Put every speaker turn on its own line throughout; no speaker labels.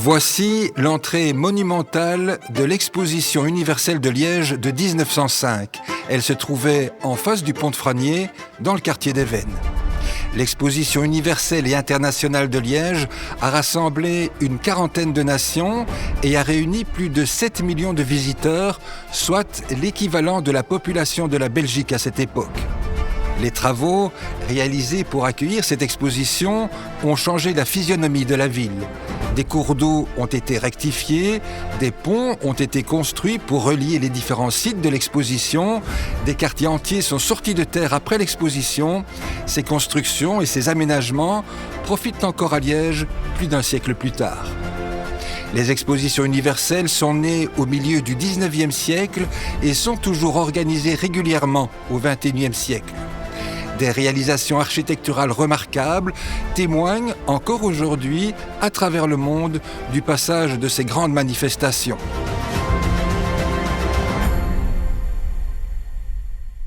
Voici l'entrée monumentale de l'exposition universelle de Liège de 1905. Elle se trouvait en face du pont de Franier, dans le quartier des Vennes. L'exposition universelle et internationale de Liège a rassemblé une quarantaine de nations et a réuni plus de 7 millions de visiteurs, soit l'équivalent de la population de la Belgique à cette époque. Les travaux réalisés pour accueillir cette exposition ont changé la physionomie de la ville. Des cours d'eau ont été rectifiés, des ponts ont été construits pour relier les différents sites de l'exposition, des quartiers entiers sont sortis de terre après l'exposition. Ces constructions et ces aménagements profitent encore à Liège plus d'un siècle plus tard. Les expositions universelles sont nées au milieu du 19e siècle et sont toujours organisées régulièrement au 21e siècle. Des réalisations architecturales remarquables témoignent encore aujourd'hui, à travers le monde, du passage de ces grandes manifestations.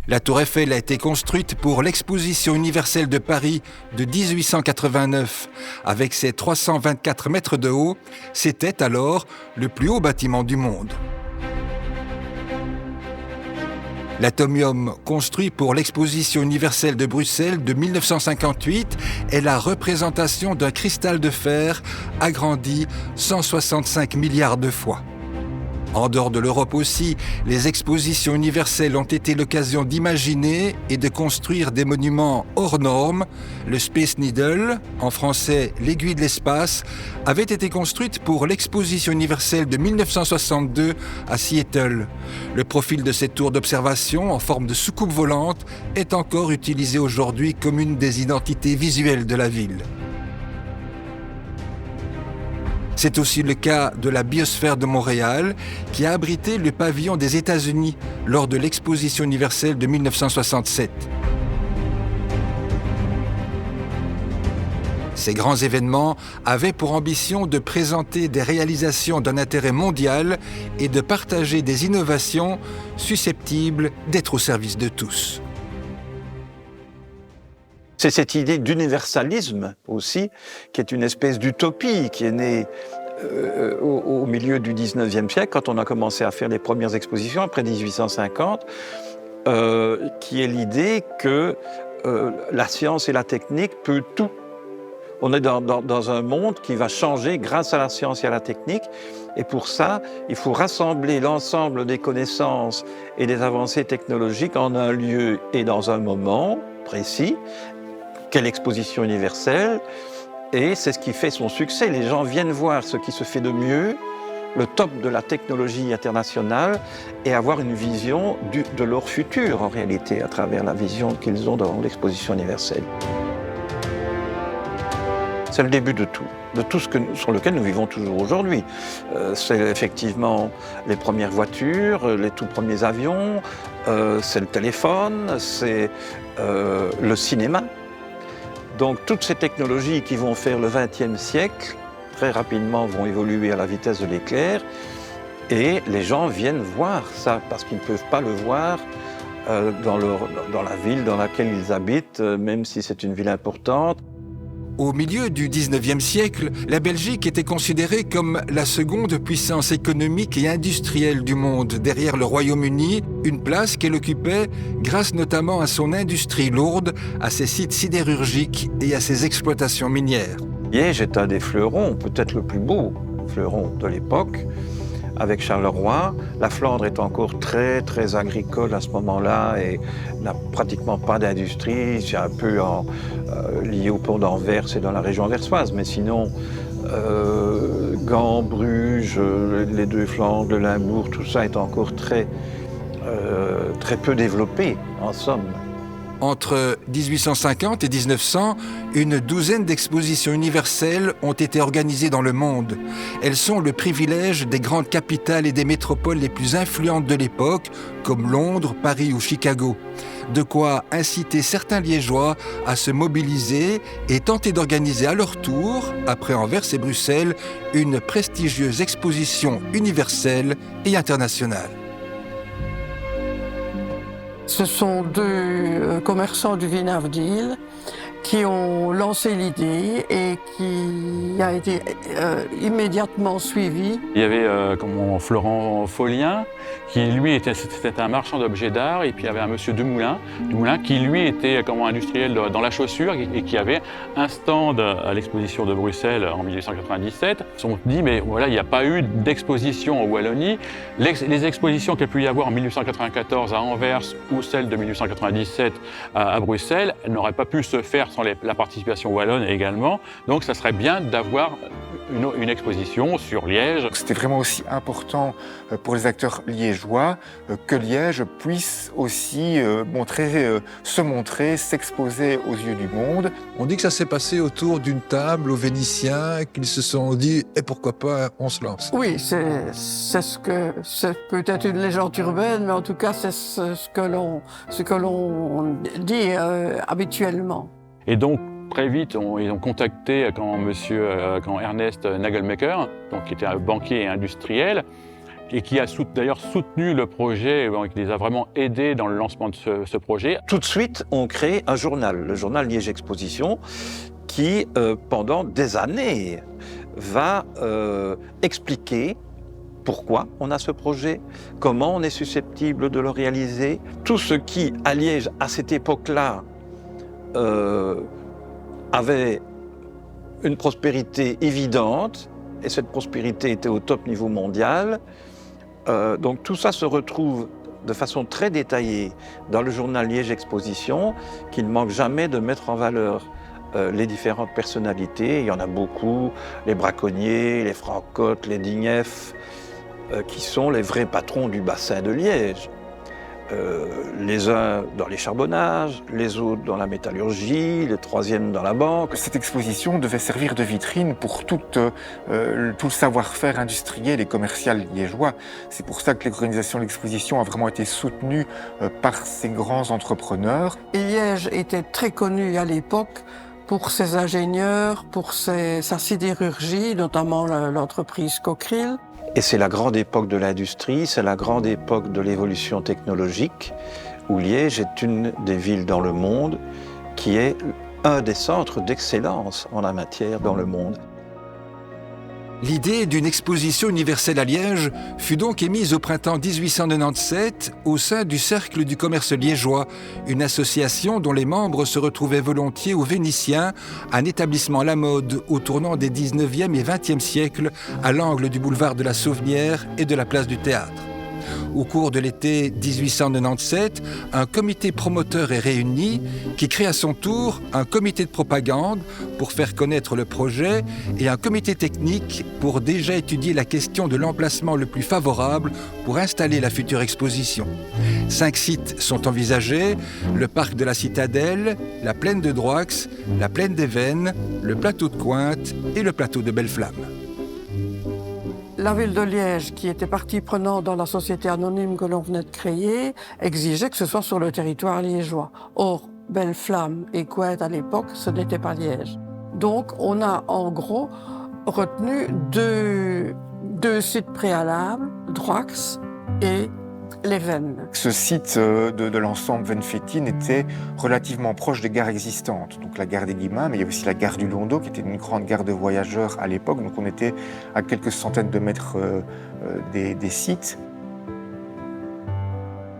La Tour Eiffel a été construite pour l'Exposition universelle de Paris de 1889. Avec ses 324 mètres de haut, c'était alors le plus haut bâtiment du monde. L'Atomium, construit pour l'Exposition universelle de Bruxelles de 1958, est la représentation d'un cristal de fer agrandi 165 milliards de fois. En dehors de l'Europe aussi, les expositions universelles ont été l'occasion d'imaginer et de construire des monuments hors normes. Le Space Needle, en français l'aiguille de l'espace, avait été construite pour l'exposition universelle de 1962 à Seattle. Le profil de cette tour d'observation en forme de soucoupe volante est encore utilisé aujourd'hui comme une des identités visuelles de la ville. C'est aussi le cas de la Biosphère de Montréal, qui a abrité le pavillon des États-Unis lors de l'exposition universelle de 1967. Ces grands événements avaient pour ambition de présenter des réalisations d'un intérêt mondial et de partager des innovations susceptibles d'être au service de tous.
C'est cette idée d'universalisme aussi, qui est une espèce d'utopie qui est née au milieu du 19e siècle, quand on a commencé à faire les premières expositions, après 1850, qui est l'idée que la science et la technique peut tout. On est dans un monde qui va changer grâce à la science et à la technique, et pour ça, il faut rassembler l'ensemble des connaissances et des avancées technologiques en un lieu et dans un moment précis, qu'est l'exposition universelle, et c'est ce qui fait son succès. Les gens viennent voir ce qui se fait de mieux, le top de la technologie internationale, et avoir une vision de leur futur, en réalité, à travers la vision qu'ils ont dans l'exposition universelle. C'est le début de tout sur lequel nous vivons toujours aujourd'hui. C'est effectivement les premières voitures, les tout premiers avions, c'est le téléphone, c'est le cinéma. Donc toutes ces technologies qui vont faire le XXe siècle, très rapidement vont évoluer à la vitesse de l'éclair, et les gens viennent voir ça, parce qu'ils ne peuvent pas le voir dans la ville dans laquelle ils habitent, même si c'est une ville importante.
Au milieu du 19e siècle, la Belgique était considérée comme la seconde puissance économique et industrielle du monde, derrière le Royaume-Uni, une place qu'elle occupait grâce notamment à son industrie lourde, à ses sites sidérurgiques et à ses exploitations minières.
Liège est un des fleurons, peut-être le plus beau fleuron de l'époque, avec Charleroi. La Flandre est encore très, très agricole à ce moment-là et n'a pratiquement pas d'industrie. C'est un peu lié au port d'Anvers et dans la région anversoise. Mais sinon, Gand, Bruges, les deux Flandres, le Limbourg, tout ça est encore très peu développé, en somme.
Entre 1850 et 1900, une douzaine d'expositions universelles ont été organisées dans le monde. Elles sont le privilège des grandes capitales et des métropoles les plus influentes de l'époque, comme Londres, Paris ou Chicago. De quoi inciter certains Liégeois à se mobiliser et tenter d'organiser à leur tour, après Anvers et Bruxelles, une prestigieuse exposition universelle et internationale.
Ce sont deux commerçants du Vinavdil qui ont lancé l'idée et qui a été immédiatement suivie.
Il y avait Florent Follien, qui lui c'était un marchand d'objets d'art, et puis il y avait un monsieur Dumoulin qui lui était industriel dans la chaussure et qui avait un stand à l'exposition de Bruxelles en 1897. Ils se sont dit, mais voilà, il n'y a pas eu d'exposition en Wallonie. Les expositions qu'il y a pu y avoir en 1894 à Anvers ou celle de 1897 à Bruxelles, elles n'auraient pas pu se faire sans la participation wallonne également. Donc ça serait bien d'avoir une exposition sur Liège.
C'était vraiment aussi important pour les acteurs liégeois que Liège puisse aussi se montrer, s'exposer aux yeux du monde.
On dit que ça s'est passé autour d'une table aux Vénitiens, qu'ils se sont dit « et pourquoi pas, on se lance ».
Oui, c'est peut-être une légende urbaine, mais en tout cas c'est ce que l'on dit habituellement.
Et donc, très vite, ils ont contacté Ernest Nagelmaker, qui était un banquier et industriel, et qui a d'ailleurs soutenu le projet, qui les a vraiment aidés dans le lancement de ce projet.
Tout de suite, on crée un journal, le journal Liège Exposition, qui, pendant des années, va expliquer pourquoi on a ce projet, comment on est susceptible de le réaliser. Tout ce qui, à Liège, à cette époque-là, avait une prospérité évidente, et cette prospérité était au top niveau mondial. Donc tout ça se retrouve de façon très détaillée dans le journal Liège Exposition, qui ne manque jamais de mettre en valeur les différentes personnalités. Il y en a beaucoup, les braconniers, les Francotte, les Dignef, qui sont les vrais patrons du bassin de Liège. Les uns dans les charbonnages, les autres dans la métallurgie, les troisièmes dans la banque.
Cette exposition devait servir de vitrine pour tout le savoir-faire industriel et commercial liégeois. C'est pour ça que l'organisation de l'exposition a vraiment été soutenue par ces grands entrepreneurs.
Liège était très connu à l'époque pour ses ingénieurs, pour sa sidérurgie, notamment l'entreprise Cockerill.
Et c'est la grande époque de l'industrie, c'est la grande époque de l'évolution technologique, où Liège est une des villes dans le monde qui est un des centres d'excellence en la matière dans le monde.
L'idée d'une exposition universelle à Liège fut donc émise au printemps 1897 au sein du Cercle du commerce liégeois, une association dont les membres se retrouvaient volontiers aux Vénitiens, un établissement à la mode au tournant des 19e et 20e siècles, à l'angle du boulevard de la Sauvenière et de la place du Théâtre. Au cours de l'été 1897, un comité promoteur est réuni qui crée à son tour un comité de propagande pour faire connaître le projet et un comité technique pour déjà étudier la question de l'emplacement le plus favorable pour installer la future exposition. 5 sites sont envisagés, le parc de la Citadelle, la plaine de Droix, la plaine des Vennes, le plateau de Cointe et le plateau de Belle-Flamme.
La ville de Liège, qui était partie prenante dans la société anonyme que l'on venait de créer, exigeait que ce soit sur le territoire liégeois. Or, Belle-Flamme et Cointe à l'époque, ce n'était pas Liège. Donc, on a en gros retenu deux sites préalables, Droix et les Vennes.
Ce site de l'ensemble Vennes-Fétines était relativement proche des gares existantes. Donc la gare des Guillemins, mais il y a aussi la gare du Londeau, qui était une grande gare de voyageurs à l'époque. Donc on était à quelques centaines de mètres des sites.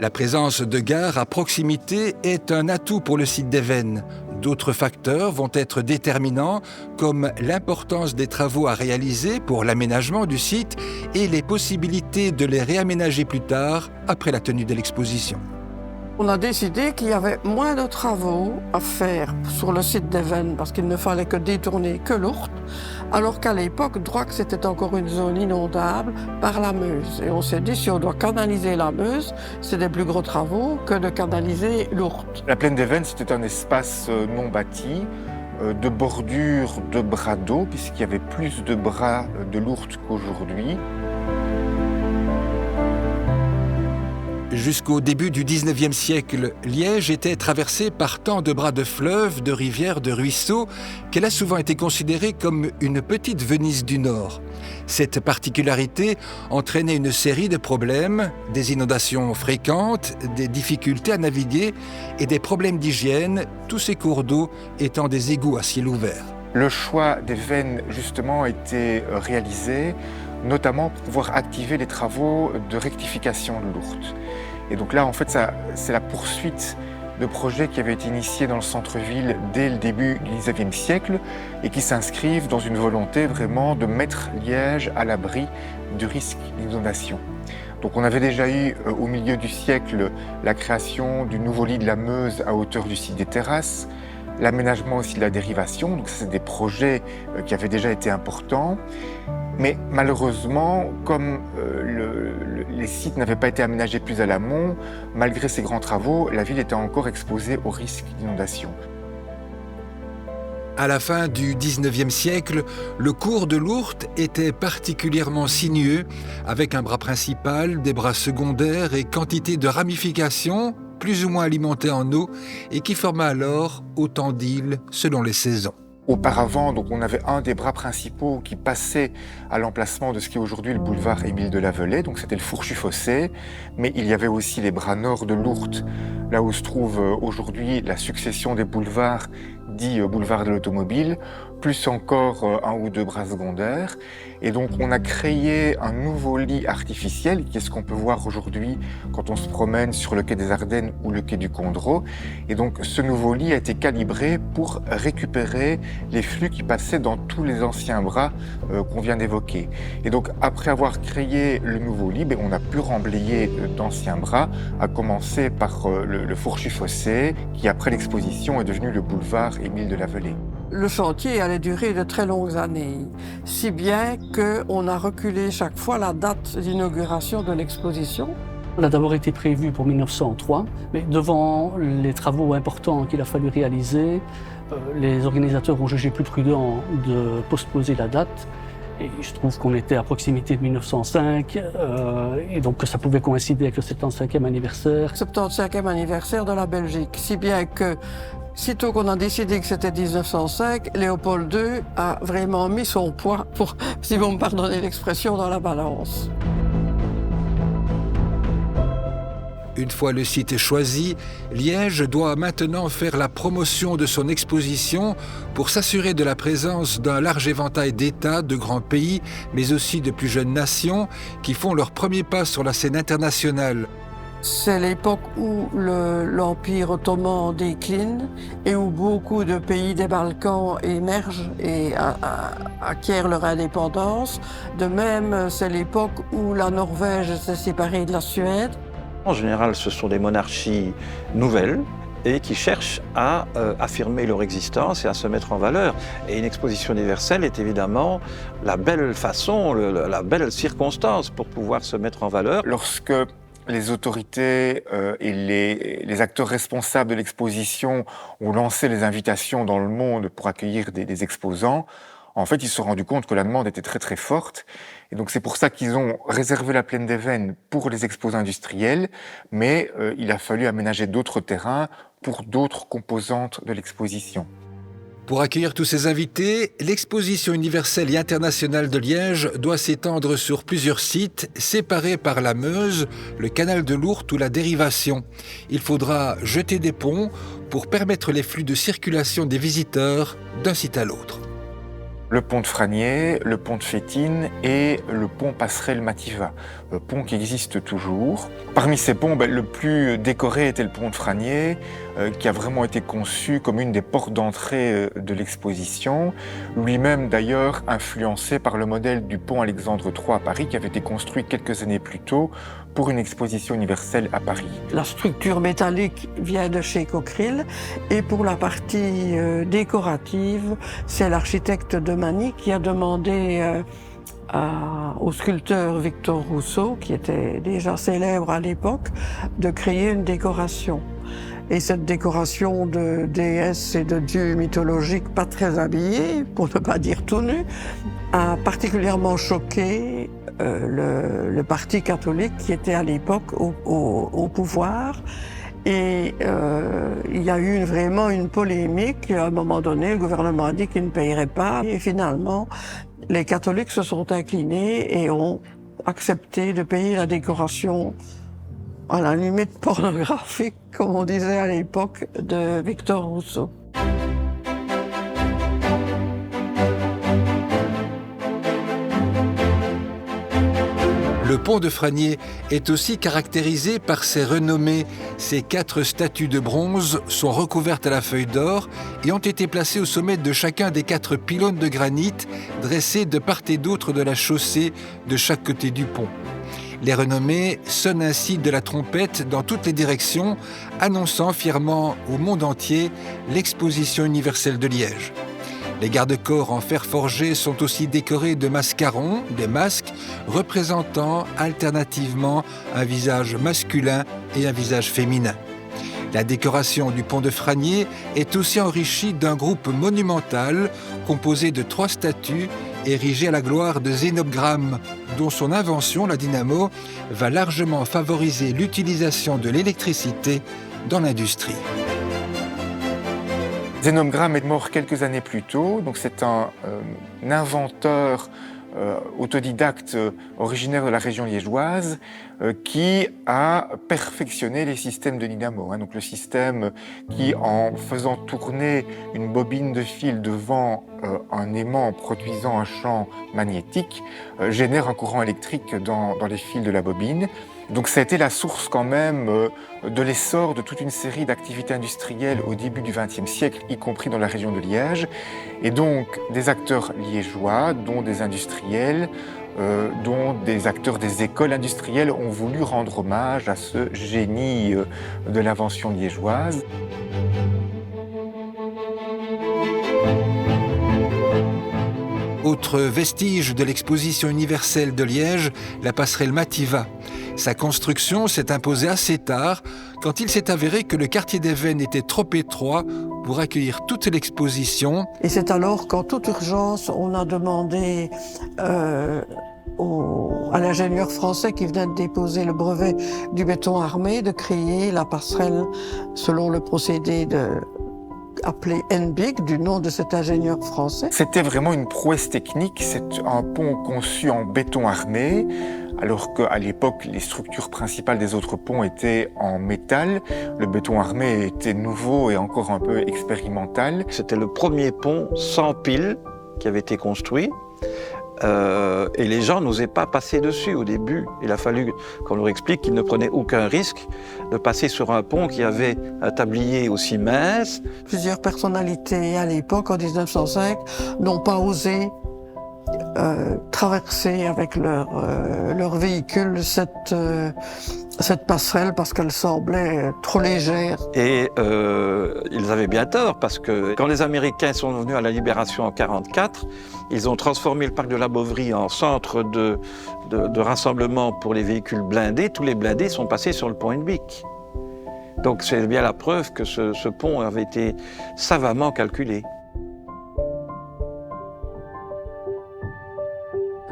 La présence de gares à proximité est un atout pour le site des Vennes. D'autres facteurs vont être déterminants, comme l'importance des travaux à réaliser pour l'aménagement du site et les possibilités de les réaménager plus tard, après la tenue de l'exposition.
On a décidé qu'il y avait moins de travaux à faire sur le site des Vennes parce qu'il ne fallait que détourner que l'Ourthe, alors qu'à l'époque, Droix était encore une zone inondable par la Meuse. Et on s'est dit, si on doit canaliser la Meuse, c'est des plus gros travaux que de canaliser l'Ourthe.
La plaine des Vennes, c'était un espace non bâti, de bordure de bras d'eau, puisqu'il y avait plus de bras de l'Ourthe qu'aujourd'hui.
Jusqu'au début du 19e siècle, Liège était traversée par tant de bras de fleuves, de rivières, de ruisseaux, qu'elle a souvent été considérée comme une petite Venise du Nord. Cette particularité entraînait une série de problèmes, des inondations fréquentes, des difficultés à naviguer et des problèmes d'hygiène, tous ces cours d'eau étant des égouts à ciel ouvert.
Le choix des veines, justement, a été réalisé, notamment pour pouvoir activer les travaux de rectification de l'Ourthe. Et donc là, en fait, c'est la poursuite de projets qui avaient été initiés dans le centre-ville dès le début du XIXe siècle et qui s'inscrivent dans une volonté vraiment de mettre Liège à l'abri du risque d'inondation. Donc on avait déjà eu au milieu du siècle la création du nouveau lit de la Meuse à hauteur du site des Terrasses, l'aménagement aussi de la dérivation, donc c'est des projets qui avaient déjà été importants. Mais malheureusement, comme les sites n'avaient pas été aménagés plus à l'amont, malgré ces grands travaux, la ville était encore exposée au risque d'inondation.
À la fin du 19e siècle, le cours de l'Ourthe était particulièrement sinueux, avec un bras principal, des bras secondaires et quantité de ramifications, plus ou moins alimentées en eau, et qui forma alors autant d'îles selon les saisons.
Auparavant, donc, on avait un des bras principaux qui passait à l'emplacement de ce qui est aujourd'hui le boulevard Émile de Lavelay, donc c'était le Fourchu-Fossé, mais il y avait aussi les bras nord de l'Ourthe, là où se trouve aujourd'hui la succession des boulevards dits boulevard de l'automobile, plus encore un ou deux bras secondaires. Et donc on a créé un nouveau lit artificiel, qui est ce qu'on peut voir aujourd'hui quand on se promène sur le quai des Ardennes ou le quai du Condro. Et donc ce nouveau lit a été calibré pour récupérer les flux qui passaient dans tous les anciens bras qu'on vient d'évoquer. Et donc après avoir créé le nouveau lit, on a pu remblayer d'anciens bras, à commencer par le Fourchu-Fossé, qui après l'exposition est devenu le boulevard Émile de Lavelay.
Le chantier allait durer de très longues années, si bien qu'on a reculé chaque fois la date d'inauguration de l'exposition.
Elle a d'abord été prévue pour 1903, mais devant les travaux importants qu'il a fallu réaliser, les organisateurs ont jugé plus prudent de postposer la date. Et je trouve qu'on était à proximité de 1905 et donc que ça pouvait coïncider avec le 75e anniversaire.
75e anniversaire de la Belgique, si bien que sitôt qu'on a décidé que c'était 1905, Léopold II a vraiment mis son poids, si vous me pardonnez l'expression, dans la balance.
Une fois le site choisi, Liège doit maintenant faire la promotion de son exposition pour s'assurer de la présence d'un large éventail d'États, de grands pays, mais aussi de plus jeunes nations qui font leur premier pas sur la scène internationale.
C'est l'époque où l'Empire ottoman décline et où beaucoup de pays des Balkans émergent et acquièrent leur indépendance. De même, c'est l'époque où la Norvège s'est séparée de la Suède.
En général, ce sont des monarchies nouvelles et qui cherchent à affirmer leur existence et à se mettre en valeur. Et une exposition universelle est évidemment la belle façon, la belle circonstance pour pouvoir se mettre en valeur.
Lorsque les autorités et les acteurs responsables de l'exposition ont lancé les invitations dans le monde pour accueillir des exposants, en fait, ils se sont rendus compte que la demande était très très forte. Et donc c'est pour ça qu'ils ont réservé la Plaine des Vennes pour les exposants industriels, mais il a fallu aménager d'autres terrains pour d'autres composantes de l'exposition.
Pour accueillir tous ces invités, l'exposition universelle et internationale de Liège doit s'étendre sur plusieurs sites séparés par la Meuse, le canal de l'Ourthe ou la dérivation. Il faudra jeter des ponts pour permettre les flux de circulation des visiteurs d'un site à l'autre.
Le pont de Franier, le pont de Fétine et le pont Passerelle-Mativa, pont qui existe toujours. Parmi ces ponts, le plus décoré était le pont de Franier, qui a vraiment été conçu comme une des portes d'entrée de l'exposition, lui-même d'ailleurs influencé par le modèle du pont Alexandre III à Paris, qui avait été construit quelques années plus tôt pour une exposition universelle à Paris.
La structure métallique vient de chez Cockerill et pour la partie décorative, c'est l'architecte de Manny qui a demandé au sculpteur Victor Rousseau, qui était déjà célèbre à l'époque, de créer une décoration. Et cette décoration de déesses et de dieux mythologiques pas très habillés, pour ne pas dire tout nus, a particulièrement choqué le parti catholique qui était à l'époque au pouvoir. Et il y a eu vraiment une polémique. À un moment donné, le gouvernement a dit qu'il ne payerait pas. Et finalement, les catholiques se sont inclinés et ont accepté de payer la décoration à la limite pornographique, comme on disait à l'époque, de Victor Rousseau.
Le pont de Franier est aussi caractérisé par ses renommées. Ces 4 statues de bronze sont recouvertes à la feuille d'or et ont été placées au sommet de chacun des 4 pylônes de granit dressés de part et d'autre de la chaussée de chaque côté du pont. Les renommées sonnent ainsi de la trompette dans toutes les directions, annonçant fièrement au monde entier l'exposition universelle de Liège. Les garde-corps en fer forgé sont aussi décorés de mascarons, des masques, représentant alternativement un visage masculin et un visage féminin. La décoration du pont de Franier est aussi enrichie d'un groupe monumental composé de 3 statues érigées à la gloire de Zénobgramme, dont son invention, la dynamo, va largement favoriser l'utilisation de l'électricité dans l'industrie.
Zénobgramme est mort quelques années plus tôt, donc c'est un inventeur autodidacte originaire de la région liégeoise qui a perfectionné les systèmes de dynamo. Donc le système qui, en faisant tourner une bobine de fil devant un aimant produisant un champ magnétique, génère un courant électrique dans les fils de la bobine. Donc ça a été la source quand même de l'essor de toute une série d'activités industrielles au début du XXe siècle, y compris dans la région de Liège. Et donc des acteurs liégeois, dont des industriels, dont des acteurs des écoles industrielles ont voulu rendre hommage à ce génie de l'invention liégeoise.
Autre vestige de l'exposition universelle de Liège, la passerelle Mativa. Sa construction s'est imposée assez tard, quand il s'est avéré que le quartier des Vennes était trop étroit pour accueillir toute l'exposition.
Et c'est alors qu'en toute urgence, on a demandé à l'ingénieur français qui venait de déposer le brevet du béton armé de créer la passerelle selon le procédé appelé NBIC, du nom de cet ingénieur français.
C'était vraiment une prouesse technique. C'est un pont conçu en béton armé, alors qu'à l'époque, les structures principales des autres ponts étaient en métal. Le béton armé était nouveau et encore un peu expérimental.
C'était le premier pont sans pile qui avait été construit. Et les gens n'osaient pas passer dessus au début. Il a fallu qu'on leur explique qu'ils ne prenaient aucun risque de passer sur un pont qui avait un tablier aussi mince.
Plusieurs personnalités à l'époque, en 1905, n'ont pas osé traverser avec leur véhicule cette passerelle parce qu'elle semblait trop légère.
Et ils avaient bien tort parce que quand les Américains sont venus à la Libération en 1944, ils ont transformé le parc de la Bovry en centre de rassemblement pour les véhicules blindés. Tous les blindés sont passés sur le pont NBIC. Donc c'est bien la preuve que ce pont avait été savamment calculé.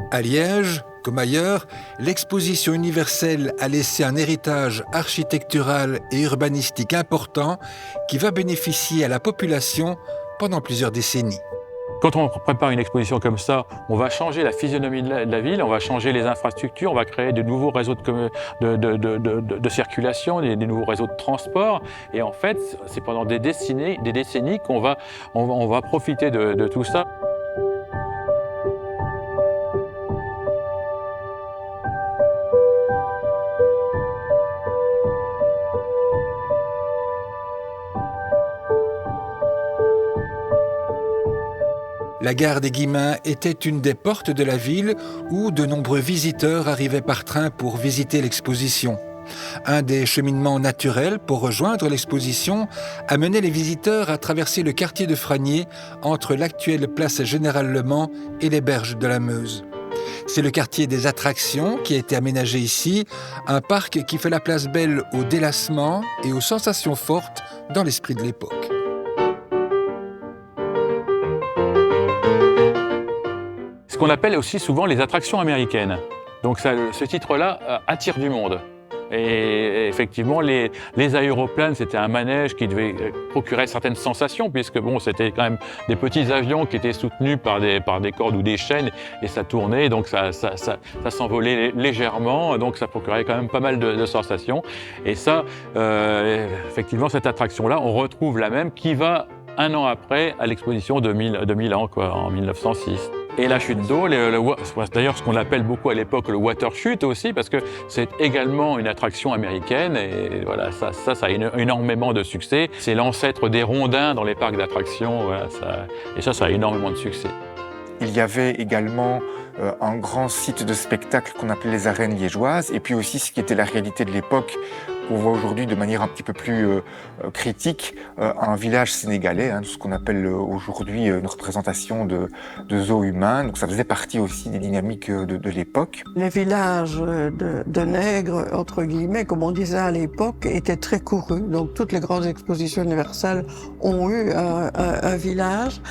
À Liège, comme ailleurs, l'exposition universelle a laissé un héritage architectural et urbanistique important qui va bénéficier à la population pendant plusieurs décennies.
Quand on prépare une exposition comme ça, on va changer la physionomie de la ville, on va changer les infrastructures, on va créer de nouveaux réseaux de circulation, des nouveaux réseaux de transport. Et en fait, c'est pendant des décennies qu'on va profiter de tout ça.
La gare des Guillemins était une des portes de la ville où de nombreux visiteurs arrivaient par train pour visiter l'exposition. Un des cheminements naturels pour rejoindre l'exposition amenait les visiteurs à traverser le quartier de Franier entre l'actuelle place Général Le Mans et les berges de la Meuse. C'est le quartier des attractions qui a été aménagé ici, un parc qui fait la place belle au délassement et aux sensations fortes dans l'esprit de l'époque.
Ce qu'on appelle aussi souvent les attractions américaines. Donc ce titre-là attire du monde. Et effectivement, les aéroplanes, c'était un manège qui devait procurer certaines sensations, puisque bon, c'était quand même des petits avions qui étaient soutenus par des cordes ou des chaînes, et ça tournait, donc ça s'envolait légèrement, donc ça procurait quand même pas mal de sensations. Et ça, effectivement, cette attraction-là, on retrouve la même qui va un an après à l'exposition de Milan, quoi, en 1906. Et la chute d'eau, d'ailleurs ce qu'on appelle beaucoup à l'époque le water chute aussi, parce que c'est également une attraction américaine, et voilà, ça a énormément de succès. C'est l'ancêtre des rondins dans les parcs d'attractions, voilà, et ça a énormément de succès.
Il y avait également un grand site de spectacle qu'on appelait les arènes liégeoises, et puis aussi ce qui était la réalité de l'époque, qu'on voit aujourd'hui de manière un petit peu plus critique, un village sénégalais, ce qu'on appelle aujourd'hui une représentation de zoo humain. Donc ça faisait partie aussi des dynamiques de l'époque.
Les villages de nègres, entre guillemets, comme on disait à l'époque, étaient très courus. Donc toutes les grandes expositions universelles ont eu un village.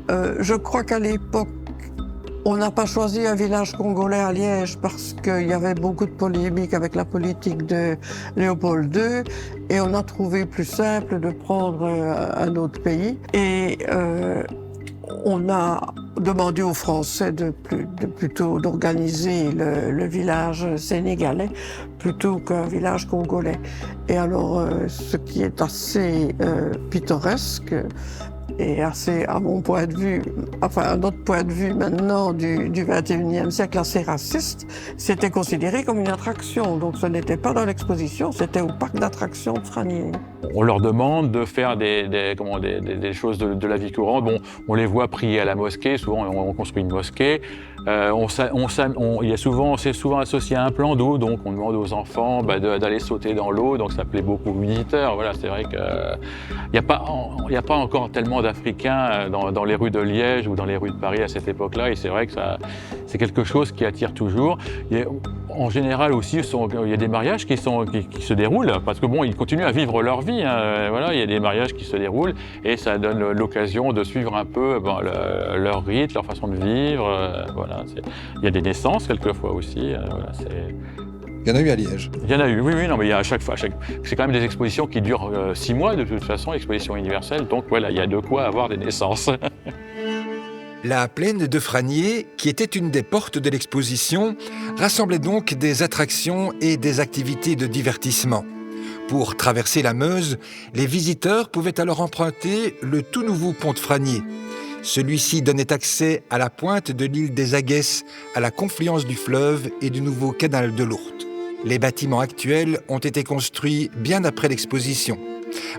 Je crois qu'à l'époque, on n'a pas choisi un village congolais à Liège parce qu'il y avait beaucoup de polémiques avec la politique de Léopold II, et on a trouvé plus simple de prendre un autre pays. Et on a demandé aux Français plutôt d'organiser le village sénégalais plutôt qu'un village congolais. Et alors, ce qui est assez pittoresque, et assez, à mon point de vue, enfin à notre point de vue maintenant du XXIe siècle, assez raciste, c'était considéré comme une attraction. Donc ce n'était pas dans l'exposition, c'était au parc d'attractions de Franier.
On leur demande de faire des choses de la vie courante. Bon, on les voit prier à la mosquée, souvent on construit une mosquée. C'est souvent associé à un plan d'eau, donc on demande aux enfants d'aller sauter dans l'eau, donc ça plaît beaucoup aux visiteurs. Voilà, c'est vrai qu'il n'y a pas encore tellement d'Africains dans les rues de Liège ou dans les rues de Paris à cette époque-là, et c'est vrai que c'est quelque chose qui attire toujours. En général aussi, il y a des mariages qui se déroulent, parce que bon, ils continuent à vivre leur vie. Voilà, il y a des mariages qui se déroulent, et ça donne l'occasion de suivre un peu leur rythme, leur façon de vivre. Voilà, il y a des naissances quelquefois aussi. Voilà,
il y en a eu à Liège.
Il y en a eu, oui, non, mais il y a à chaque fois. C'est quand même des expositions qui durent 6 mois de toute façon, exposition universelle. Donc voilà, il y a de quoi avoir des naissances.
La plaine de Franier, qui était une des portes de l'exposition, rassemblait donc des attractions et des activités de divertissement. Pour traverser la Meuse, les visiteurs pouvaient alors emprunter le tout nouveau pont de Franier. Celui-ci donnait accès à la pointe de l'île des Aguesses, à la confluence du fleuve et du nouveau canal de l'Ourthe. Les bâtiments actuels ont été construits bien après l'exposition.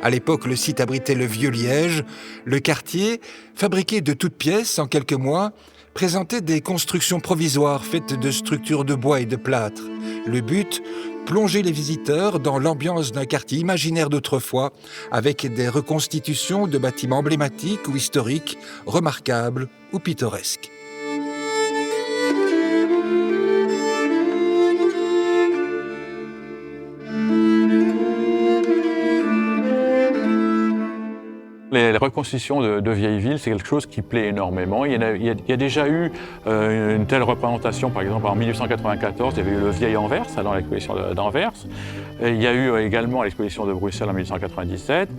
À l'époque, le site abritait le Vieux Liège. Le quartier, fabriqué de toutes pièces en quelques mois, présentait des constructions provisoires faites de structures de bois et de plâtre. Le but, plonger les visiteurs dans l'ambiance d'un quartier imaginaire d'autrefois, avec des reconstitutions de bâtiments emblématiques ou historiques, remarquables ou pittoresques.
Les reconstitutions de vieilles villes, c'est quelque chose qui plaît énormément. Il y a déjà eu une telle représentation, par exemple en 1894, il y avait eu le Vieil Anvers, dans l'exposition d'Anvers. Il y a eu également l'exposition de Bruxelles en 1897.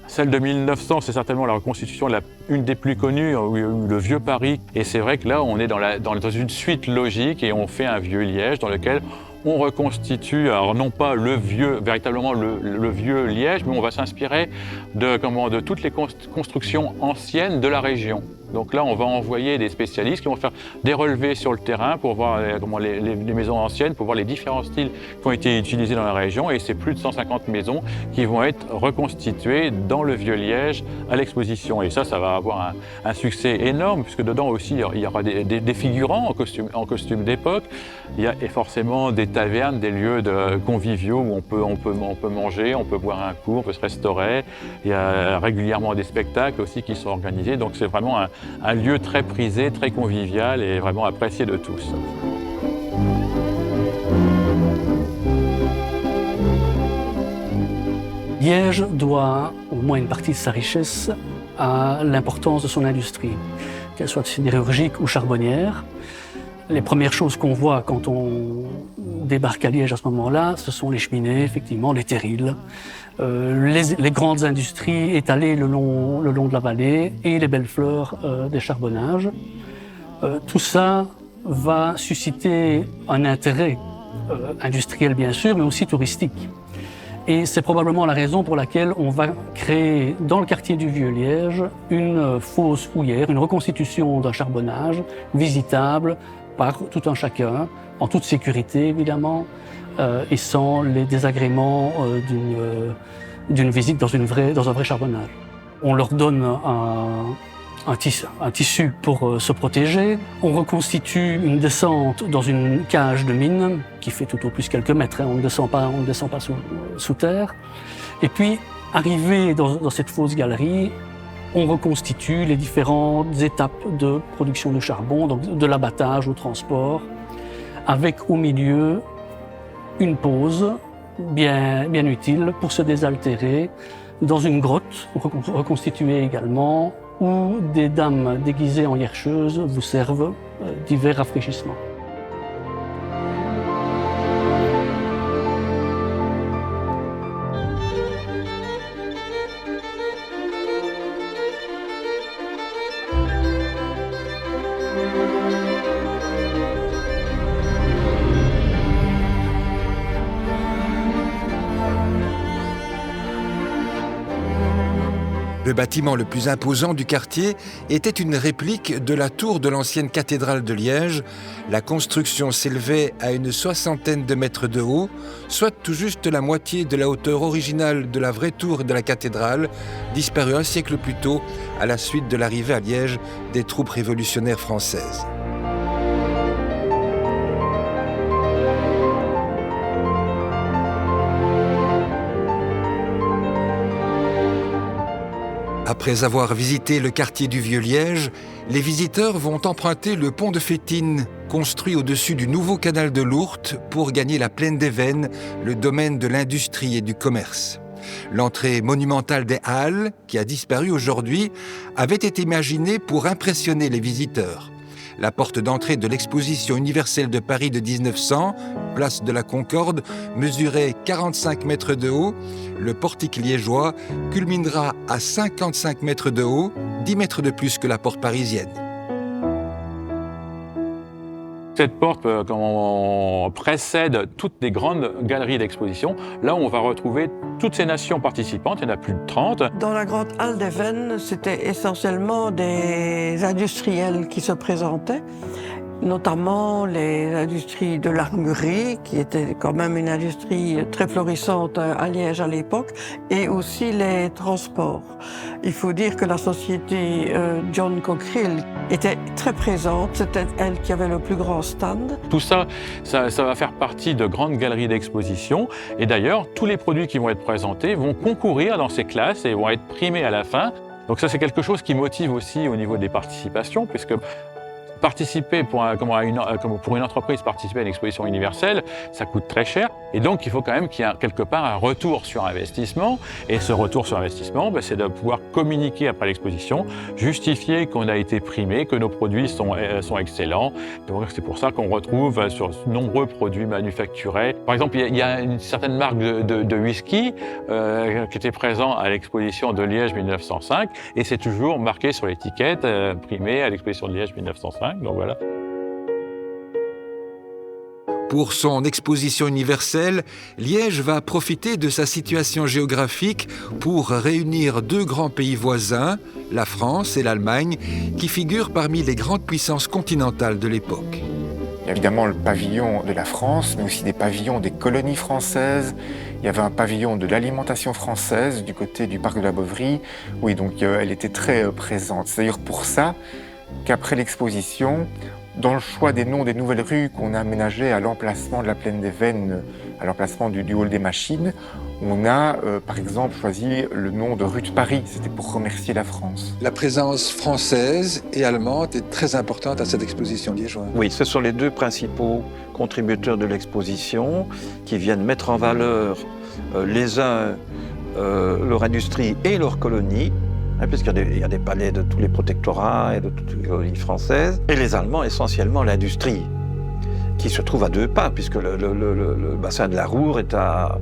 Celle de 1900, c'est certainement la reconstitution, une des plus connues, où il y a eu le Vieux Paris. Et c'est vrai que là, on est dans une suite logique et on fait un Vieux Liège dans lequel on reconstitue, alors non pas véritablement le vieux Liège, mais on va s'inspirer de toutes les constructions anciennes de la région. Donc là, on va envoyer des spécialistes qui vont faire des relevés sur le terrain pour voir les maisons anciennes, pour voir les différents styles qui ont été utilisés dans la région. Et c'est plus de 150 maisons qui vont être reconstituées dans le vieux Liège à l'exposition. Et ça va avoir un succès énorme, puisque dedans aussi, il y aura des figurants en costume d'époque. Il y a forcément des tavernes, des lieux conviviaux où on peut manger, on peut boire un coup, on peut se restaurer. Il y a régulièrement des spectacles aussi qui sont organisés. Donc c'est vraiment un lieu très prisé, très convivial et vraiment apprécié de tous.
Liège doit au moins une partie de sa richesse à l'importance de son industrie, qu'elle soit sidérurgique ou charbonnière. Les premières choses qu'on voit quand on débarque à Liège à ce moment-là, ce sont les cheminées, effectivement, les terrils, les grandes industries étalées le long de la vallée et les belles fleurs des charbonnages. Tout ça va susciter un intérêt industriel, bien sûr, mais aussi touristique. Et c'est probablement la raison pour laquelle on va créer dans le quartier du Vieux-Liège une fosse houillère, une reconstitution d'un charbonnage visitable par tout un chacun, en toute sécurité évidemment, et sans les désagréments d'une visite dans un vrai charbonnage. On leur donne un tissu pour se protéger. On reconstitue une descente dans une cage de mine qui fait tout au plus quelques mètres. On ne descend pas sous terre. Et puis, arrivé dans cette fausse galerie, on reconstitue les différentes étapes de production du charbon, donc de l'abattage au transport, avec au milieu une pause bien utile pour se désaltérer dans une grotte reconstituée également, où des dames déguisées en hiercheuses vous servent divers rafraîchissements.
Le bâtiment le plus imposant du quartier était une réplique de la tour de l'ancienne cathédrale de Liège. La construction s'élevait à une 60aine de mètres de haut, soit tout juste la moitié de la hauteur originale de la vraie tour de la cathédrale, disparue un siècle plus tôt à la suite de l'arrivée à Liège des troupes révolutionnaires françaises. Après avoir visité le quartier du Vieux-Liège, les visiteurs vont emprunter le pont de Fétine, construit au-dessus du nouveau canal de l'Ourthe pour gagner la plaine des Vennes, le domaine de l'industrie et du commerce. L'entrée monumentale des Halles, qui a disparu aujourd'hui, avait été imaginée pour impressionner les visiteurs. La porte d'entrée de l'exposition universelle de Paris de 1900, place de la Concorde, mesurait 45 mètres de haut. Le portique liégeois culminera à 55 mètres de haut, 10 mètres de plus que la porte parisienne.
Cette porte précède toutes les grandes galeries d'exposition. Là où on va retrouver toutes ces nations participantes, il y en a plus de 30.
Dans la grande halle des Vennes, c'était essentiellement des industriels qui se présentaient, notamment les industries de l'armurerie, qui était quand même une industrie très florissante à Liège à l'époque, et aussi les transports. Il faut dire que la société John Cockerill était très présente, c'était elle qui avait le plus grand stand.
Tout ça va faire partie de grandes galeries d'exposition, et d'ailleurs, tous les produits qui vont être présentés vont concourir dans ces classes et vont être primés à la fin. Donc ça, c'est quelque chose qui motive aussi au niveau des participations, puisque participer pour une entreprise, participer à une exposition universelle, ça coûte très cher. Et donc, il faut quand même qu'il y ait quelque part un retour sur investissement. Et ce retour sur investissement, c'est de pouvoir communiquer après l'exposition, justifier qu'on a été primé, que nos produits sont excellents. Donc, c'est pour ça qu'on retrouve sur nombreux produits manufacturés. Par exemple, il y a une certaine marque de whisky qui était présent à l'exposition de Liège 1905. Et c'est toujours marqué sur l'étiquette, primé à l'exposition de Liège 1905. Donc voilà.
Pour son exposition universelle, Liège va profiter de sa situation géographique pour réunir deux grands pays voisins, la France et l'Allemagne, qui figurent parmi les grandes puissances continentales de l'époque.
Il y a évidemment le pavillon de la France, mais aussi des pavillons des colonies françaises. Il y avait un pavillon de l'alimentation française du côté du parc de la Boveri. Oui, donc elle était très présente. C'est d'ailleurs pour ça qu'après l'exposition, dans le choix des noms des nouvelles rues qu'on a aménagées à l'emplacement de la plaine des Vennes, à l'emplacement du hall des machines, on a par exemple choisi le nom de rue de Paris. C'était pour remercier la France.
La présence française et allemande est très importante à cette exposition liégeoise.
Oui, ce sont les deux principaux contributeurs de l'exposition qui viennent mettre en valeur les uns leur industrie et leur colonie, puisqu'il y a des palais de tous les protectorats et de toutes les colonies françaises. Et les Allemands, essentiellement l'industrie, qui se trouve à 2 pas, puisque le bassin de la Roure est à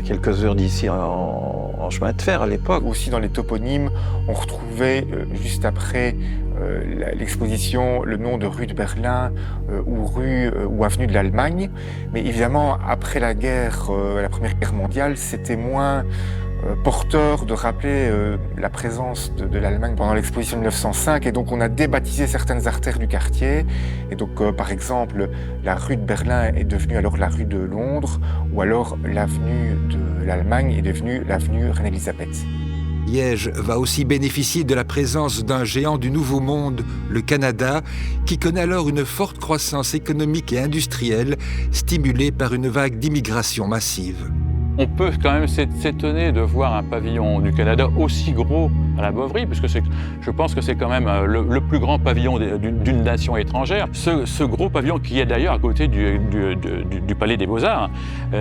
quelques heures d'ici en chemin de fer à l'époque.
Aussi dans les toponymes, on retrouvait juste après l'exposition le nom de rue de Berlin ou rue ou avenue de l'Allemagne. Mais évidemment, après la guerre, la Première Guerre mondiale, c'était moins porteur de rappeler la présence de l'Allemagne pendant l'exposition de 1905, et donc on a débaptisé certaines artères du quartier, et donc par exemple la rue de Berlin est devenue alors la rue de Londres, ou alors l'avenue de l'Allemagne est devenue l'avenue Reine-Élisabeth.
Liège va aussi bénéficier de la présence d'un géant du Nouveau Monde, le Canada, qui connaît alors une forte croissance économique et industrielle, stimulée par une vague d'immigration massive.
On peut quand même s'étonner de voir un pavillon du Canada aussi gros à la Bovary, puisque je pense que c'est quand même le plus grand pavillon d'une nation étrangère. Ce gros pavillon qui est d'ailleurs à côté du Palais des Beaux-Arts,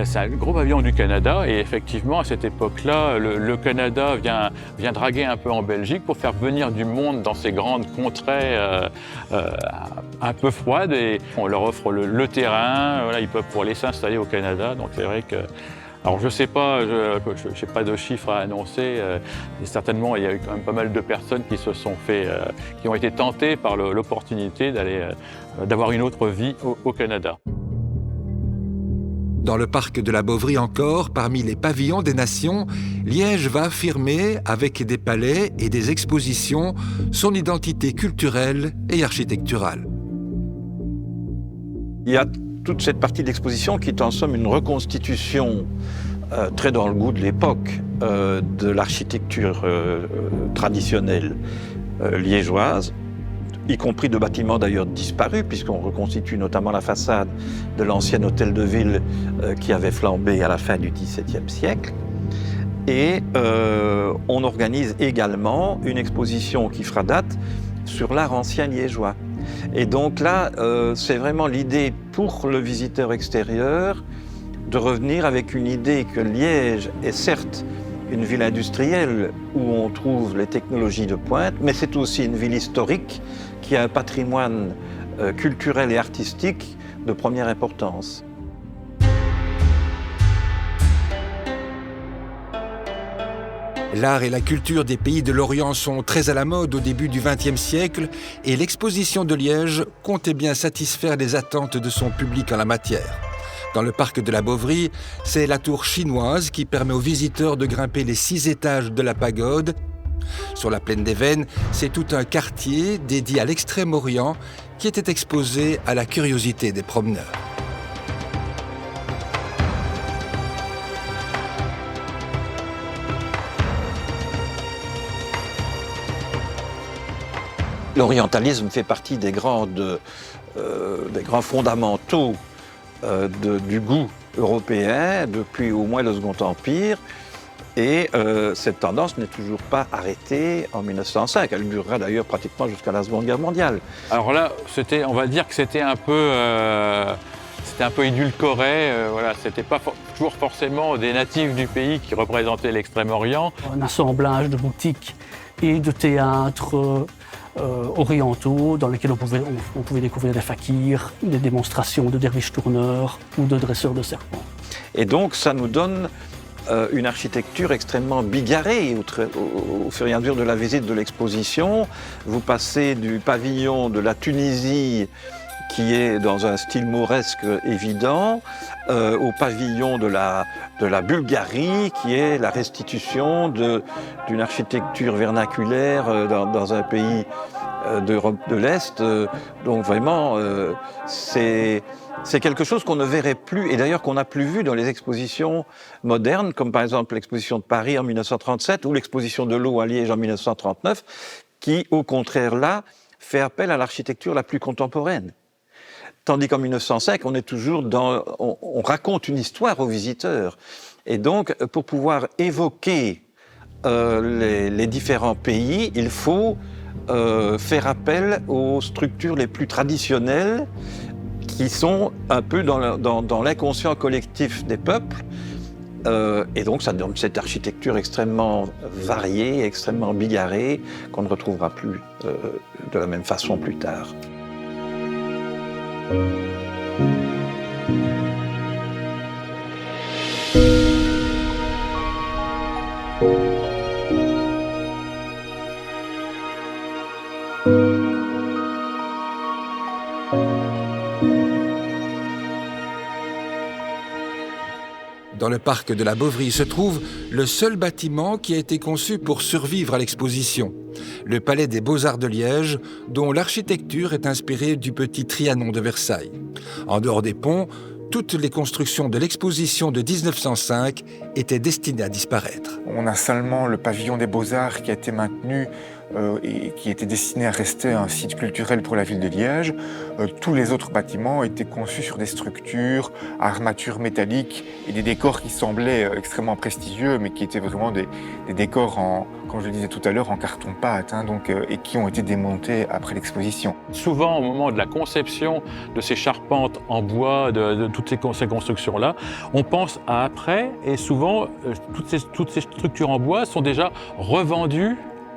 c'est un gros pavillon du Canada, et effectivement à cette époque-là, le Canada vient draguer un peu en Belgique pour faire venir du monde dans ces grandes contrées un peu froides, et on leur offre le terrain, voilà, ils peuvent pour aller s'installer au Canada, donc c'est vrai que... Alors je ne sais pas, je n'ai pas de chiffres à annoncer, et certainement il y a eu quand même pas mal de personnes qui se sont qui ont été tentées par l'opportunité d'avoir une autre vie au Canada.
Dans le parc de la Bovary encore, parmi les pavillons des nations, Liège va affirmer, avec des palais et des expositions, son identité culturelle et architecturale.
Il y a toute cette partie de l'exposition qui est en somme une reconstitution très dans le goût de l'époque de l'architecture traditionnelle liégeoise, y compris de bâtiments d'ailleurs disparus, puisqu'on reconstitue notamment la façade de l'ancien hôtel de ville qui avait flambé à la fin du XVIIe siècle. Et on organise également une exposition qui fera date sur l'art ancien liégeois. Et donc là, c'est vraiment l'idée pour le visiteur extérieur de revenir avec une idée que Liège est certes une ville industrielle où on trouve les technologies de pointe, mais c'est aussi une ville historique qui a un patrimoine culturel et artistique de première importance.
L'art et la culture des pays de l'Orient sont très à la mode au début du XXe siècle, et l'exposition de Liège comptait bien satisfaire les attentes de son public en la matière. Dans le parc de la Bovary, c'est la tour chinoise qui permet aux visiteurs de grimper les 6 étages de la pagode. Sur la plaine des Vennes, c'est tout un quartier dédié à l'Extrême-Orient qui était exposé à la curiosité des promeneurs.
L'orientalisme fait partie des grands fondamentaux du goût européen depuis au moins le Second Empire. Et cette tendance n'est toujours pas arrêtée en 1905. Elle durera d'ailleurs pratiquement jusqu'à la Seconde Guerre mondiale.
Alors là, on va dire que c'était un peu édulcoré. Voilà, c'était pas toujours forcément des natifs du pays qui représentaient l'Extrême-Orient.
Un assemblage de boutiques et de théâtres orientaux dans lesquels on pouvait découvrir des fakirs, des démonstrations de derviches tourneurs ou de dresseurs de serpents.
Et donc ça nous donne une architecture extrêmement bigarrée au fur et à mesure de la visite de l'exposition. Vous passez du pavillon de la Tunisie qui est dans un style mauresque évident, au pavillon de la Bulgarie, qui est la restitution d'une architecture vernaculaire dans un pays d'Europe de l'Est. Donc vraiment, c'est quelque chose qu'on ne verrait plus, et d'ailleurs qu'on n'a plus vu dans les expositions modernes, comme par exemple l'exposition de Paris en 1937 ou l'exposition de l'eau à Liège en 1939, qui, au contraire, là, fait appel à l'architecture la plus contemporaine. Tandis qu'en 1905, on est toujours on raconte une histoire aux visiteurs. Et donc, pour pouvoir évoquer les différents pays, il faut faire appel aux structures les plus traditionnelles qui sont un peu dans l'inconscient collectif des peuples Et donc ça donne cette architecture extrêmement variée, extrêmement bigarrée, qu'on ne retrouvera plus de la même façon plus tard.
Dans le parc de la Bovrie se trouve le seul bâtiment qui a été conçu pour survivre à l'exposition, le Palais des Beaux-Arts de Liège, dont l'architecture est inspirée du petit Trianon de Versailles. En dehors des ponts, toutes les constructions de l'exposition de 1905 étaient destinées à disparaître.
On a seulement le pavillon des Beaux-Arts qui a été maintenu et qui était destiné à rester un site culturel pour la ville de Liège. Tous les autres bâtiments étaient conçus sur des structures, armatures métalliques et des décors qui semblaient extrêmement prestigieux, mais qui étaient vraiment des décors, comme je le disais tout à l'heure, en carton-pâte, et qui ont été démontés après l'exposition.
Souvent, au moment de la conception de ces charpentes en bois, de toutes ces constructions-là, on pense à après, et souvent, toutes ces structures en bois sont déjà revendues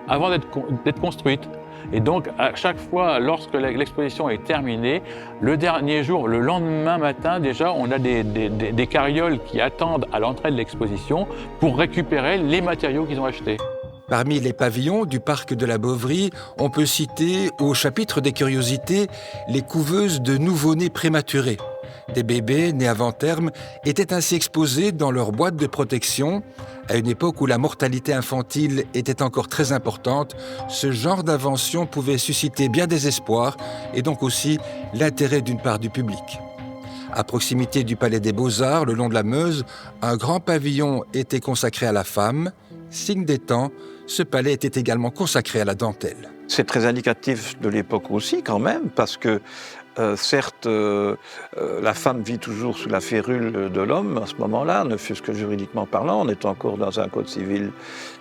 avant d'être construites. Et donc, à chaque fois, lorsque l'exposition est terminée, le dernier jour, le lendemain matin, déjà, on a des carrioles qui attendent à l'entrée de l'exposition pour récupérer les matériaux qu'ils ont achetés.
Parmi les pavillons du parc de la Bovrie, on peut citer, au chapitre des curiosités, les couveuses de nouveau-nés prématurés. Des bébés nés avant terme étaient ainsi exposés dans leur boîte de protection. À une époque où la mortalité infantile était encore très importante, ce genre d'invention pouvait susciter bien des espoirs et donc aussi l'intérêt d'une part du public. À proximité du Palais des Beaux-Arts, le long de la Meuse, un grand pavillon était consacré à la femme. Signe des temps, ce palais était également consacré à la dentelle.
C'est très indicatif de l'époque aussi quand même, parce que certes, la femme vit toujours sous la férule de l'homme à ce moment-là, ne fût-ce que juridiquement parlant. On est encore dans un code civil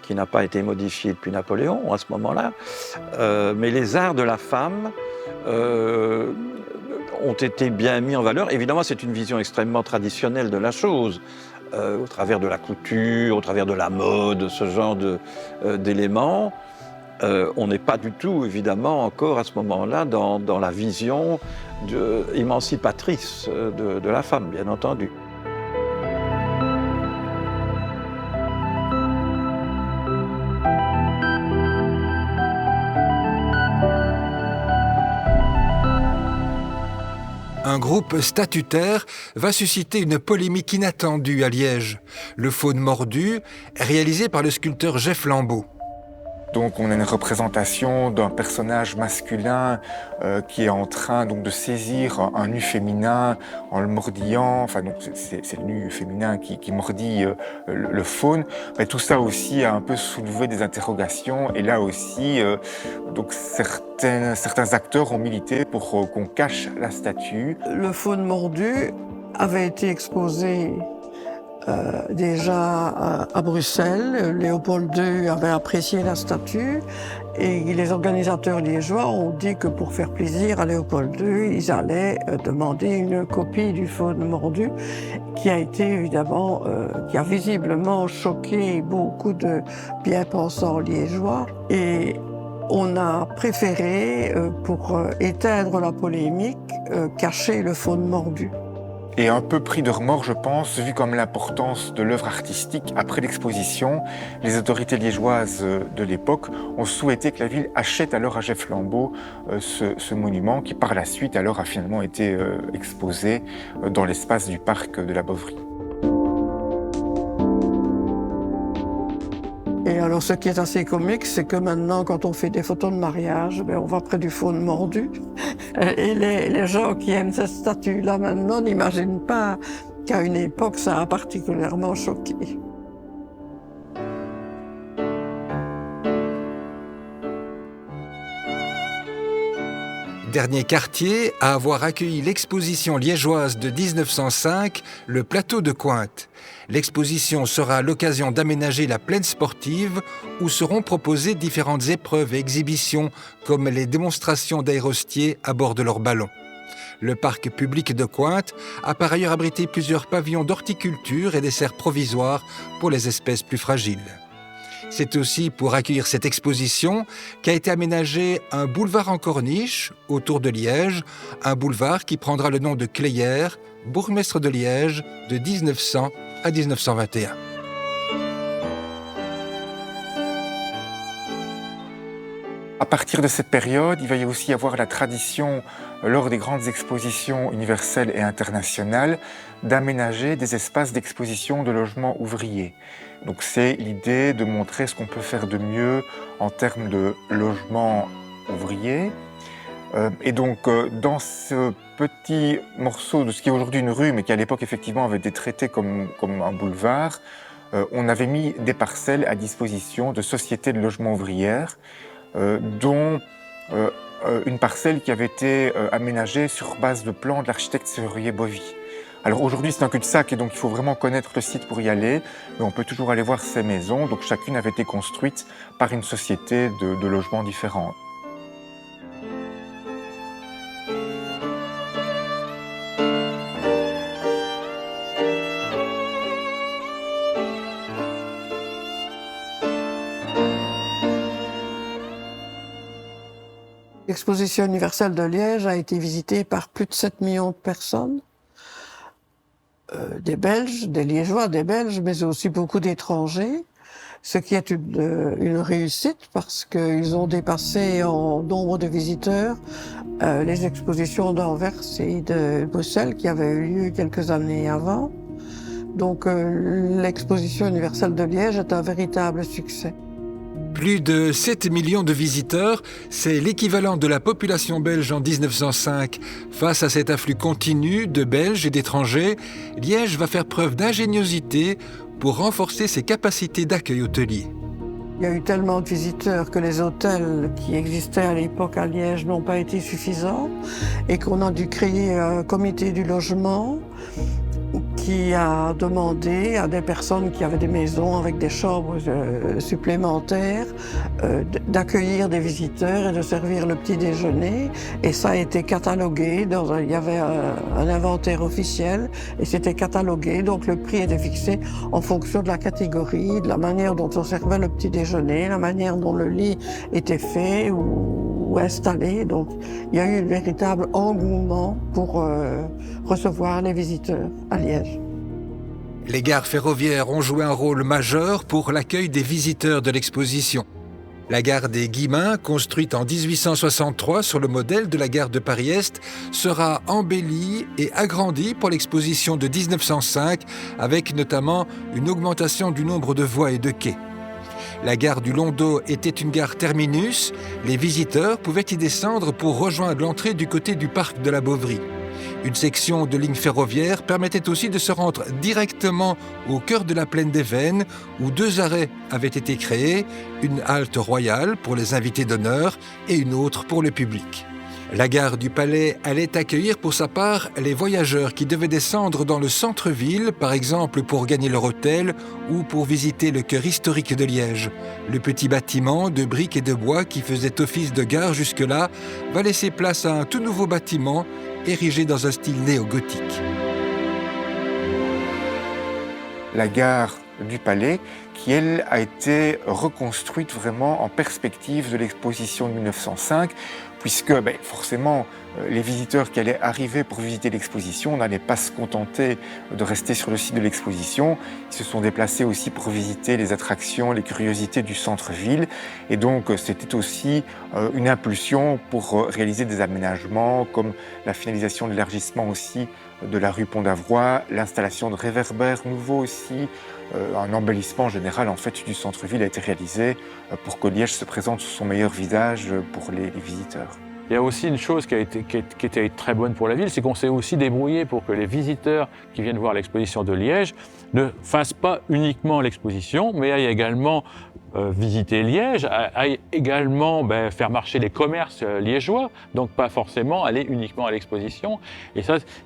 qui n'a pas été modifié depuis Napoléon à ce moment-là. Mais les arts de la femme ont été bien mis en valeur. Évidemment, c'est une vision extrêmement traditionnelle de la chose, au travers de la couture, au travers de la mode, ce genre d'éléments. On n'est pas du tout, évidemment, encore à ce moment-là dans la vision émancipatrice de la femme, bien entendu.
Un groupe statutaire va susciter une polémique inattendue à Liège. Le faune mordu, réalisé par le sculpteur Jeff Lambeau.
Donc on a une représentation d'un personnage masculin qui est en train donc de saisir un nu féminin en le mordillant. Enfin donc c'est le nu féminin qui mordit le faune. Mais tout ça aussi a un peu soulevé des interrogations. Et là aussi donc certains acteurs ont milité pour qu'on cache la statue.
Le faune mordu avait été exposé déjà à Bruxelles. Léopold II avait apprécié la statue et les organisateurs liégeois ont dit que pour faire plaisir à Léopold II, ils allaient demander une copie du faune mordu qui a été évidemment, qui a visiblement choqué beaucoup de bien-pensants liégeois. Et on a préféré, pour éteindre la polémique, cacher le faune mordu.
Et un peu pris de remords, je pense, vu comme l'importance de l'œuvre artistique après l'exposition, les autorités liégeoises de l'époque ont souhaité que la ville achète alors à Jeff Lambeau ce monument qui par la suite alors a finalement été exposé dans l'espace du parc de la Bovrie.
Et alors, ce qui est assez comique, c'est que maintenant, quand on fait des photos de mariage, on va près du faune mordu. Et les gens qui aiment cette statue-là maintenant n'imaginent pas qu'à une époque, ça a particulièrement choqué.
Dernier quartier à avoir accueilli l'exposition liégeoise de 1905, le plateau de Cointe. L'exposition sera l'occasion d'aménager la plaine sportive où seront proposées différentes épreuves et exhibitions comme les démonstrations d'aérostiers à bord de leurs ballons. Le parc public de Cointe a par ailleurs abrité plusieurs pavillons d'horticulture et des serres provisoires pour les espèces plus fragiles. C'est aussi pour accueillir cette exposition qu'a été aménagé un boulevard en corniche autour de Liège, un boulevard qui prendra le nom de Cléyer, bourgmestre de Liège de 1900 à 1921.
À partir de cette période, il va y aussi avoir la tradition, lors des grandes expositions universelles et internationales, d'aménager des espaces d'exposition de logements ouvriers. Donc c'est l'idée de montrer ce qu'on peut faire de mieux en termes de logements ouvriers. Et donc dans ce petit morceau de ce qui est aujourd'hui une rue, mais qui à l'époque effectivement avait été traité comme un boulevard, on avait mis des parcelles à disposition de sociétés de logements ouvrières, dont une parcelle qui avait été aménagée sur base de plans de l'architecte Serrurier Bovy. Alors aujourd'hui c'est un cul-de-sac et donc il faut vraiment connaître le site pour y aller, mais on peut toujours aller voir ces maisons, donc chacune avait été construite par une société de logements différents.
L'exposition universelle de Liège a été visitée par plus de 7 millions de personnes, des Belges, des Liégeois, des Belges, mais aussi beaucoup d'étrangers, ce qui est une réussite parce qu'ils ont dépassé en nombre de visiteurs les expositions d'Anvers et de Bruxelles qui avaient eu lieu quelques années avant. Donc l'exposition universelle de Liège est un véritable succès.
Plus de 7 millions de visiteurs, c'est l'équivalent de la population belge en 1905. Face à cet afflux continu de Belges et d'étrangers, Liège va faire preuve d'ingéniosité pour renforcer ses capacités d'accueil hôtelier.
Il y a eu tellement de visiteurs que les hôtels qui existaient à l'époque à Liège n'ont pas été suffisants et qu'on a dû créer un comité du logement qui a demandé à des personnes qui avaient des maisons avec des chambres supplémentaires d'accueillir des visiteurs et de servir le petit déjeuner. Et ça a été catalogué, il y avait un inventaire officiel et c'était catalogué, donc le prix était fixé en fonction de la catégorie, de la manière dont on servait le petit déjeuner, la manière dont le lit était fait ou installé. Donc il y a eu un véritable engouement pour recevoir les visiteurs à Liège.
Les gares ferroviaires ont joué un rôle majeur pour l'accueil des visiteurs de l'exposition. La gare des Guillemins, construite en 1863 sur le modèle de la gare de Paris-Est, sera embellie et agrandie pour l'exposition de 1905, avec notamment une augmentation du nombre de voies et de quais. La gare du Londeau était une gare terminus. Les visiteurs pouvaient y descendre pour rejoindre l'entrée du côté du parc de la Bovry. Une section de ligne ferroviaire permettait aussi de se rendre directement au cœur de la plaine des Vennes, où 2 arrêts avaient été créés, une halte royale pour les invités d'honneur et une autre pour le public. La gare du Palais allait accueillir pour sa part les voyageurs qui devaient descendre dans le centre-ville, par exemple pour gagner leur hôtel ou pour visiter le cœur historique de Liège. Le petit bâtiment de briques et de bois qui faisait office de gare jusque-là va laisser place à un tout nouveau bâtiment érigé dans un style néo-gothique.
La gare du Palais, qui elle a été reconstruite vraiment en perspective de l'exposition de 1905, puisque forcément les visiteurs qui allaient arriver pour visiter l'exposition n'allaient pas se contenter de rester sur le site de l'exposition, ils se sont déplacés aussi pour visiter les attractions, les curiosités du centre-ville, et donc c'était aussi une impulsion pour réaliser des aménagements comme la finalisation de l'élargissement aussi de la rue Pont-d'Avroy, l'installation de réverbères nouveaux aussi, un embellissement général en fait du centre-ville a été réalisé pour que Liège se présente sous son meilleur visage pour les visiteurs.
Il y a aussi une chose qui était très bonne pour la ville, c'est qu'on s'est aussi débrouillé pour que les visiteurs qui viennent voir l'exposition de Liège ne fassent pas uniquement l'exposition, mais aillent également visiter Liège, aillent également faire marcher les commerces liégeois, donc pas forcément aller uniquement à l'exposition. Et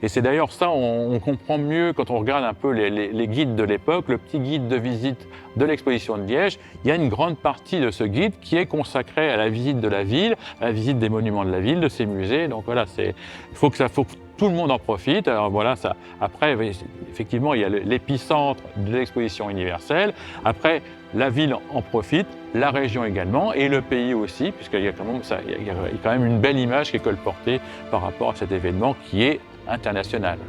c'est d'ailleurs ça, on comprend mieux quand on regarde un peu les guides de l'époque, le petit guide de visite de l'exposition de Liège. Il y a une grande partie de ce guide qui est consacrée à la visite de la ville, à la visite des monuments de la ville, de ses musées. Donc voilà, il faut que tout le monde en profite. Alors voilà, après, effectivement, il y a l'épicentre de l'exposition universelle. Après, la ville en profite, la région également, et le pays aussi, puisqu'il y a quand même une belle image qui est colportée par rapport à cet événement qui est international.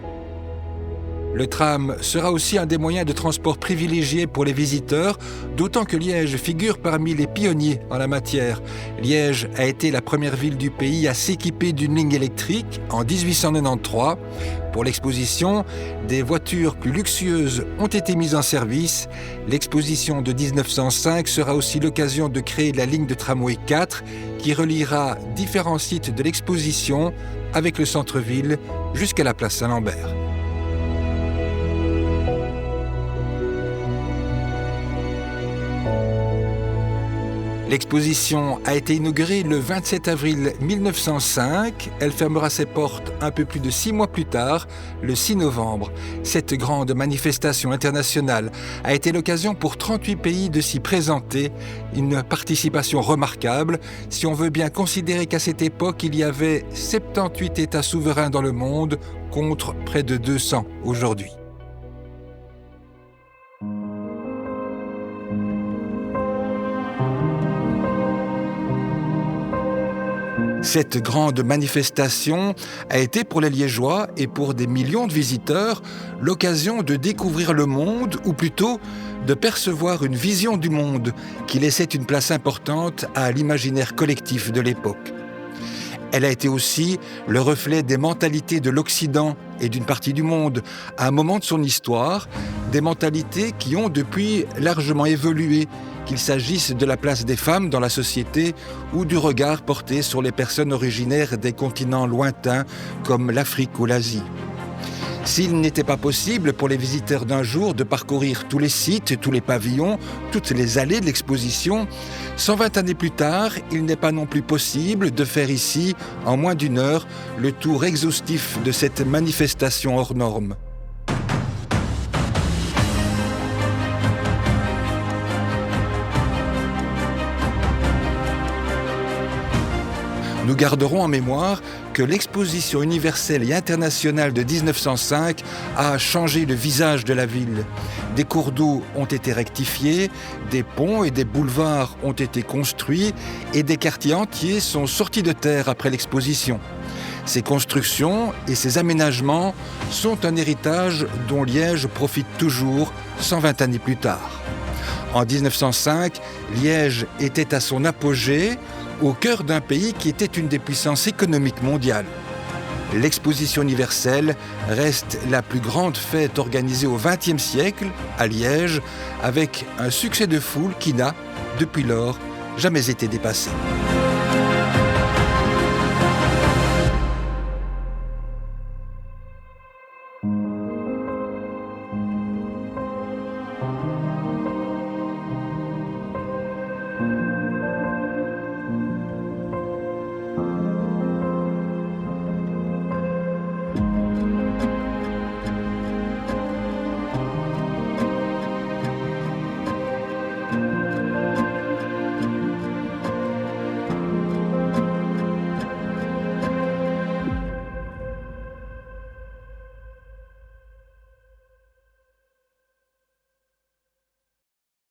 Le tram sera aussi un des moyens de transport privilégiés pour les visiteurs, d'autant que Liège figure parmi les pionniers en la matière. Liège a été la première ville du pays à s'équiper d'une ligne électrique en 1893. Pour l'exposition, des voitures plus luxueuses ont été mises en service. L'exposition de 1905 sera aussi l'occasion de créer la ligne de tramway 4 qui reliera différents sites de l'exposition avec le centre-ville jusqu'à la place Saint-Lambert. L'exposition a été inaugurée le 27 avril 1905. Elle fermera ses portes un peu plus de 6 mois plus tard, le 6 novembre. Cette grande manifestation internationale a été l'occasion pour 38 pays de s'y présenter. Une participation remarquable, si on veut bien considérer qu'à cette époque, il y avait 78 États souverains dans le monde contre près de 200 aujourd'hui. Cette grande manifestation a été pour les Liégeois et pour des millions de visiteurs l'occasion de découvrir le monde, ou plutôt de percevoir une vision du monde qui laissait une place importante à l'imaginaire collectif de l'époque. Elle a été aussi le reflet des mentalités de l'Occident et d'une partie du monde à un moment de son histoire, des mentalités qui ont depuis largement évolué, qu'il s'agisse de la place des femmes dans la société ou du regard porté sur les personnes originaires des continents lointains comme l'Afrique ou l'Asie. S'il n'était pas possible pour les visiteurs d'un jour de parcourir tous les sites, tous les pavillons, toutes les allées de l'exposition, 120 années plus tard, il n'est pas non plus possible de faire ici, en moins d'1 heure, le tour exhaustif de cette manifestation hors norme. Nous garderons en mémoire que l'exposition universelle et internationale de 1905 a changé le visage de la ville. Des cours d'eau ont été rectifiés, des ponts et des boulevards ont été construits et des quartiers entiers sont sortis de terre après l'exposition. Ces constructions et ces aménagements sont un héritage dont Liège profite toujours 120 années plus tard. En 1905, Liège était à son apogée, au cœur d'un pays qui était une des puissances économiques mondiales. L'exposition universelle reste la plus grande fête organisée au XXe siècle, à Liège, avec un succès de foule qui n'a, depuis lors, jamais été dépassé.